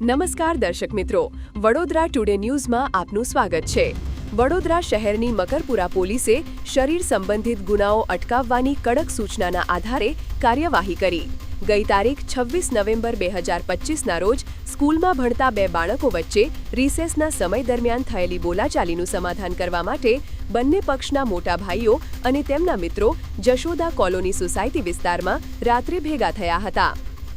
નમસ્કાર દર્શક મિત્રો, વડોદરા ટુડે ન્યૂઝમાં આપનું સ્વાગત છે। વડોદરા શહેરની મકરપુરા પોલીસે શરીર સંબંધિત ગુનાઓ અટકાવવાની કડક સૂચનાના આધારે કાર્યવાહી કરી। ગઈ તારીખ 26 નવેમ્બર 2025ના રોજ સ્કૂલમાં ભણતા બે બાળકો વચ્ચે રિસેસના સમય દરમિયાન થયેલી બોલાચાલીનું સમાધાન કરવા માટે બંને પક્ષના મોટા ભાઈઓ અને તેમના મિત્રો જશોદા કોલોની સોસાયટી વિસ્તારમાં રાત્રે ભેગા થયા હતા।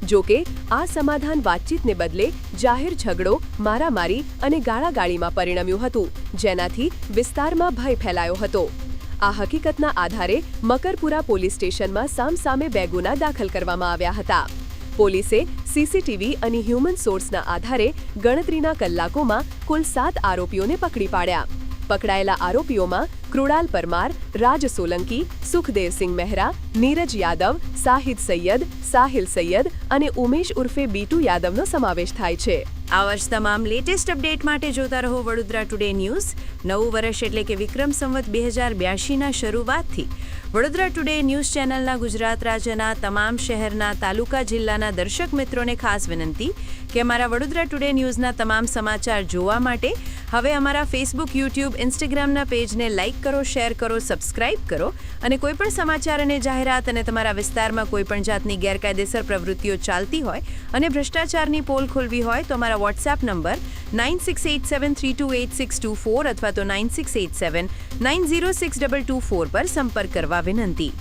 જો કે આ સમાધાન વાતચીતને બદલે જાહેર ઝઘડો, મારામારી અને ગાળાગાળીમાં પરિણમ્યું હતું, જેનાથી વિસ્તારમાં ભય ફેલાયો હતો। આ હકીકતના આધારે મકરપુરા પોલીસ સ્ટેશનમાં સામસામે બે ગુના દાખલ કરવામાં આવ્યા હતા। પોલીસે સીસીટીવી અને હ્યુમન સોર્સના આધારે ગણતરીના કલાકોમાં કુલ 7 આરોપીઓને પકડી પાડ્યા। પકડાયેલા આરોપીઓમાં કૃણાલ પરમાર, રાજ સોલંકી, સુખદેવસિંહ મહેરા, નીરજ યાદવ, સાહિદ સૈયદ, સાહિલ સૈયદ અને ઉમેશ ઉર્ફે બીટુ યાદવનો સમાવેશ થાય છે। આવા જ તમામ લેટેસ્ટ અપડેટ માટે જોતા રહો વડોદરા ટુડે ન્યૂઝ। નવું વર્ષ એટલે કે વિક્રમ સંવત 2082ના શરૂઆતથી વડોદરા ટુડે ન્યૂઝ ચેનલના ગુજરાત રાજ્યના તમામ શહેરના, તાલુકા, જિલ્લાના દર્શક મિત્રોને ખાસ વિનંતી કે અમારા વડોદરા ટુડે ન્યૂઝના તમામ સમાચાર જોવા માટે હવે અમારા ફેસબુક, યુટ્યુબ, ઇન્સ્ટાગ્રામના પેજને લાઇક કરો, શેર કરો, સબસ્ક્રાઇબ કરો અને કોઈપણ સમાચાર અને જાહેરાત અને તમારા વિસ્તારમાં કોઈપણ જાતની ગેરકાયદેસર પ્રવૃત્તિઓ ચાલતી હોય અને ભ્રષ્ટાચારની પોલ ખોલવી હોય તો અમારા વોટ્સએપ નંબર 9687328624 અથવા તો 9687906224 પર સંપર્ક કરવા વિનંતી।